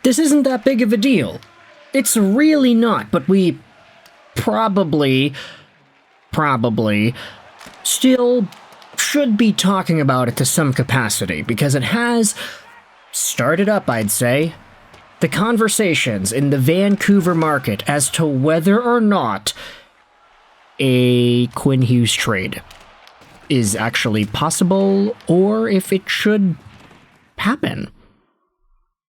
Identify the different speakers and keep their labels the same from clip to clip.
Speaker 1: this isn't that big of a deal. It's really not, but we probably still should be talking about it to some capacity, because it has started up, I'd say, the conversations in the Vancouver market as to whether or not a Quinn Hughes trade is actually possible, or if it should happen.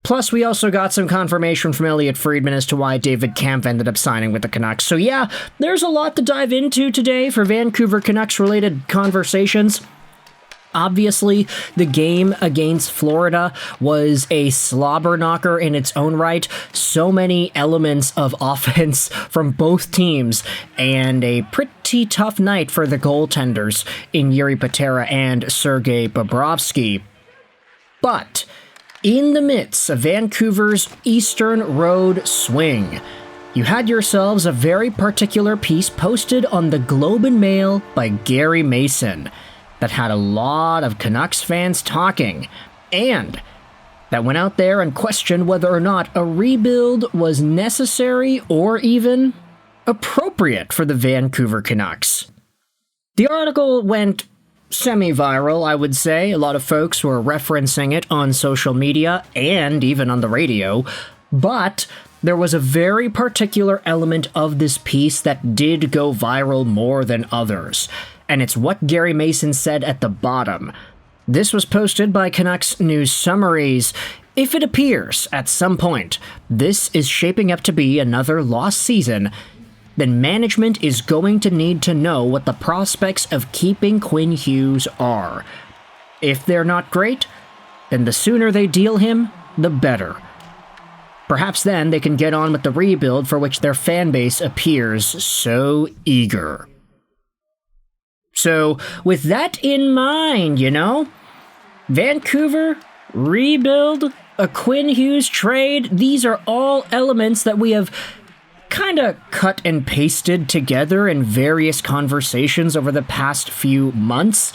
Speaker 1: Plus, we also got some confirmation from Elliotte Friedman as to why David Kampf ended up signing with the Canucks. So yeah, there's a lot to dive into today for Vancouver Canucks-related conversations. Obviously, the game against Florida was a slobber knocker in its own right. So many elements of offense from both teams, and a pretty tough night for the goaltenders in Jiri Patera and Sergei Bobrovsky. But in the midst of Vancouver's Eastern Road swing, you had yourselves a very particular piece posted on the Globe and Mail by Gary Mason that had a lot of Canucks fans talking, and that went out there and questioned whether or not a rebuild was necessary or even appropriate for the Vancouver Canucks. The article went semi-viral, I would say. A lot of folks were referencing it on social media and even on the radio, but there was a very particular element of this piece that did go viral more than others, and it's what Gary Mason said at the bottom. This was posted by Canucks News Summaries. If it appears at some point this is shaping up to be another lost season, then management is going to need to know what the prospects of keeping Quinn Hughes are. If they're not great, then the sooner they deal him, the better. Perhaps then they can get on with the rebuild for which their fan base appears so eager. So, with that in mind, Vancouver, rebuild, a Quinn Hughes trade, these are all elements that we have kind of cut and pasted together in various conversations over the past few months.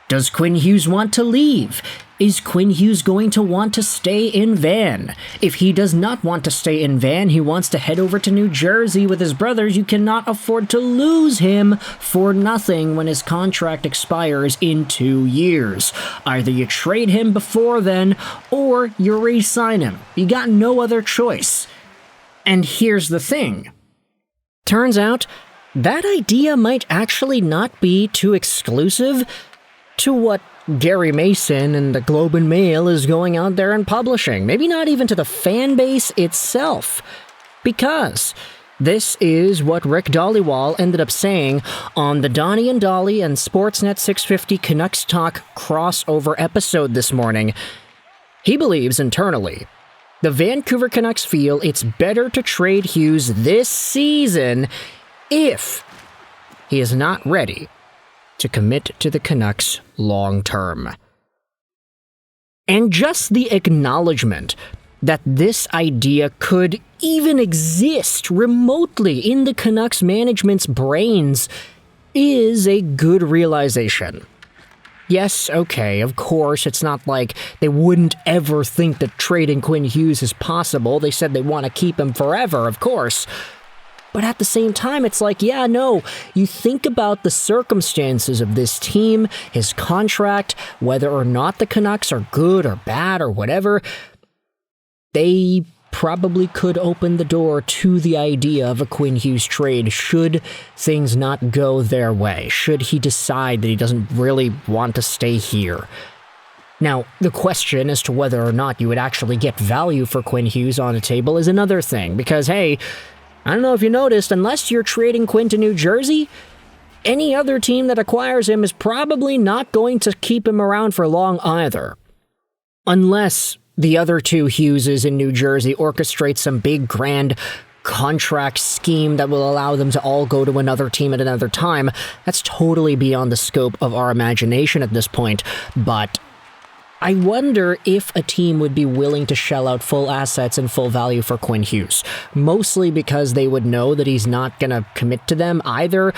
Speaker 1: Does Quinn Hughes want to leave? Is Quinn Hughes going to want to stay in Van? If he does not want to stay in Van, he wants to head over to New Jersey with his brothers, you cannot afford to lose him for nothing when his contract expires in 2 years. Either you trade him before then, or you re-sign him. You got no other choice. And here's the thing. Turns out, that idea might actually not be too exclusive to what Gary Mason and the Globe and Mail is going out there and publishing. Maybe not even to the fan base itself. Because this is what Rick Dhaliwal ended up saying on the Donnie and Dolly and Sportsnet 650 Canucks Talk crossover episode this morning. He believes internally the Vancouver Canucks feel it's better to trade Hughes this season if he is not ready to commit to the Canucks long term. And just the acknowledgement that this idea could even exist remotely in the Canucks management's brains is a good realization. Yes, okay, of course, it's not like they wouldn't ever think that trading Quinn Hughes is possible. They said they want to keep him forever, of course. But at the same time, it's like, yeah, no, you think about the circumstances of this team, his contract, whether or not the Canucks are good or bad or whatever, they probably could open the door to the idea of a Quinn Hughes trade should things not go their way, should he decide that he doesn't really want to stay here. Now, the question as to whether or not you would actually get value for Quinn Hughes on the table is another thing, because, hey, I don't know if you noticed, unless you're trading Quinn to New Jersey, any other team that acquires him is probably not going to keep him around for long either. Unless the other two Hugheses in New Jersey orchestrate some big grand contract scheme that will allow them to all go to another team at another time. That's totally beyond the scope of our imagination at this point, but I wonder if a team would be willing to shell out full assets and full value for Quinn Hughes, mostly because they would know that he's not going to commit to them either.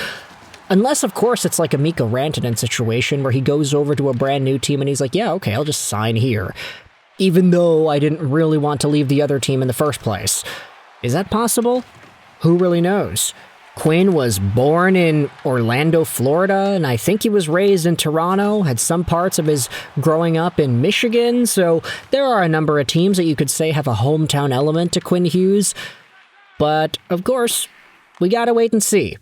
Speaker 1: Unless, of course, it's like a Mikko Rantanen situation where he goes over to a brand new team and he's like, yeah, okay, I'll just sign here. even though I didn't really want to leave the other team in the first place. Is that possible? Who really knows? Quinn was born in Orlando, Florida, and I think he was raised in Toronto, had some parts of his growing up in Michigan, so there are a number of teams that you could say have a hometown element to Quinn Hughes. But, of course, we gotta wait and see.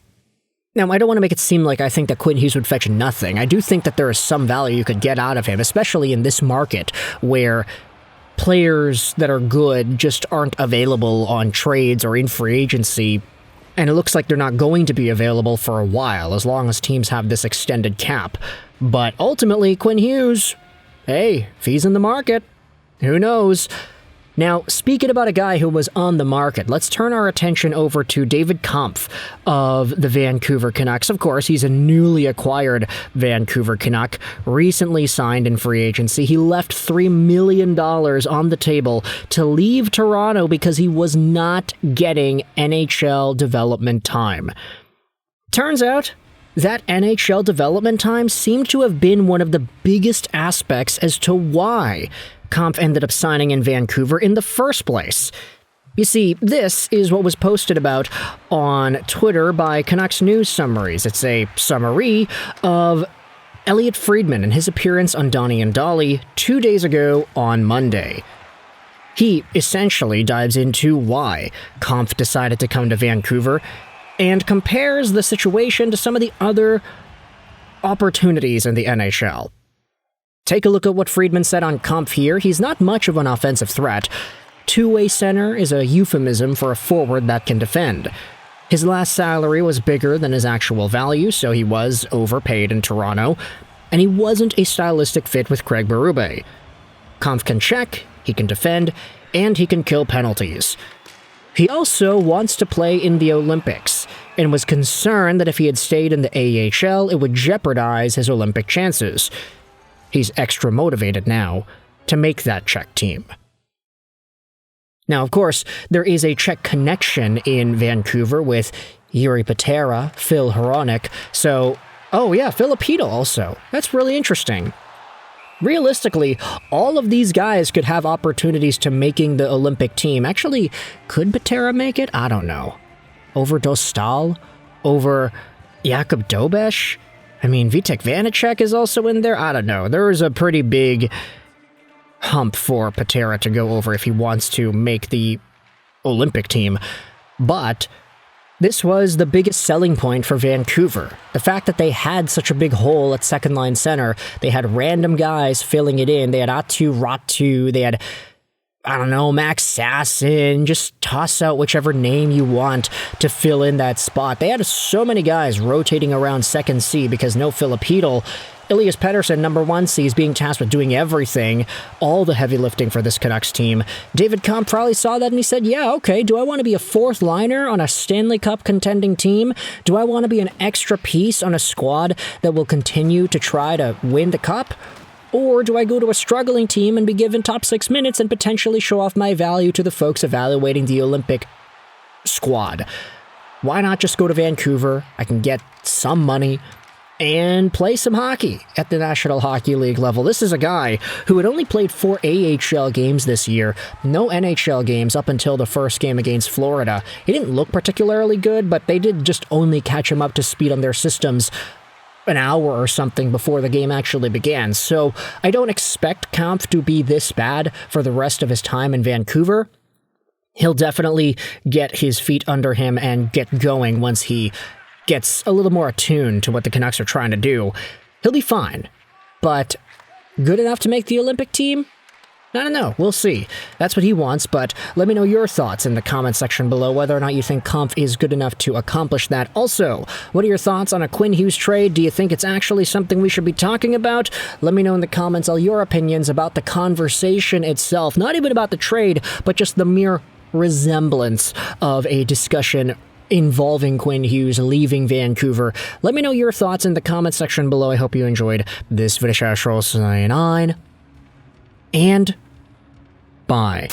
Speaker 1: Now, I don't want to make it seem like I think that Quinn Hughes would fetch nothing. I do think that there is some value you could get out of him, especially in this market where players that are good just aren't available on trades or in free agency, and it looks like they're not going to be available for a while, as long as teams have this extended cap. But ultimately, Quinn Hughes, hey, if he's in the market, who knows? Now, speaking about a guy who was on the market, let's turn our attention over to David Kampf of the Vancouver Canucks. Of course, he's a newly acquired Vancouver Canuck, recently signed in free agency. He left $3 million on the table to leave Toronto because he was not getting NHL development time. Turns out that NHL development time seemed to have been one of the biggest aspects as to why Kämpf ended up signing in Vancouver in the first place. You see, this is what was posted about on Twitter by Canucks News Summaries. It's a summary of Elliotte Friedman and his appearance on Donnie and Dolly 2 days ago on Monday. He essentially dives into why Kämpf decided to come to Vancouver and compares the situation to some of the other opportunities in the NHL. Take a look at what Friedman said on Kämpf here. He's not much of an offensive threat. Two-way center is a euphemism for a forward that can defend. His last salary was bigger than his actual value, so he was overpaid in Toronto, and he wasn't a stylistic fit with Craig Berube. Kämpf can check, he can defend, and he can kill penalties. He also wants to play in the Olympics, and was concerned that if he had stayed in the AHL, it would jeopardize his Olympic chances. He's extra motivated now to make that Czech team. Now, of course, there is a Czech connection in Vancouver with Jiri Patera, Phil Hronek, so, oh yeah, Filipino also. That's really interesting. Realistically, all of these guys could have opportunities to making the Olympic team. Actually, could Patera make it? I don't know. Over Dostal? Over Jakub Dobeš? I mean, Vitek Vanacek is also in there? I don't know. There is a pretty big hump for Patera to go over if he wants to make the Olympic team. But this was the biggest selling point for Vancouver. The fact that they had such a big hole at second-line center. They had random guys filling it in. They had Atu, Ratu, they had, I don't know, Max Sasson. Just toss out whichever name you want to fill in that spot. They had so many guys rotating around second C because no Filipino. Elias Pettersson, number 1 C, is being tasked with doing everything, all the heavy lifting for this Canucks team. David Kampf probably saw that and he said, yeah, okay, do I want to be a fourth liner on a Stanley Cup contending team? Do I want to be an extra piece on a squad that will continue to try to win the cup? Or do I go to a struggling team and be given top 6 minutes and potentially show off my value to the folks evaluating the Olympic squad? Why not just go to Vancouver? I can get some money and play some hockey at the National Hockey League level. This is a guy who had only played 4 AHL games this year, no NHL games up until the first game against Florida. He didn't look particularly good, but they did just only catch him up to speed on their systems an hour or something before the game actually began. So I don't expect Kämpf to be this bad for the rest of his time in Vancouver. He'll definitely get his feet under him and get going once he gets a little more attuned to what the Canucks are trying to do. He'll be fine, but good enough to make the Olympic team? I don't know. We'll see. That's what he wants, but let me know your thoughts in the comment section below, whether or not you think Kämpf is good enough to accomplish that. Also, what are your thoughts on a Quinn Hughes trade? Do you think it's actually something we should be talking about? Let me know in the comments all your opinions about the conversation itself. Not even about the trade, but just the mere resemblance of a discussion involving Quinn Hughes leaving Vancouver. Let me know your thoughts in the comment section below. I hope you enjoyed this video. Sign on, and bye.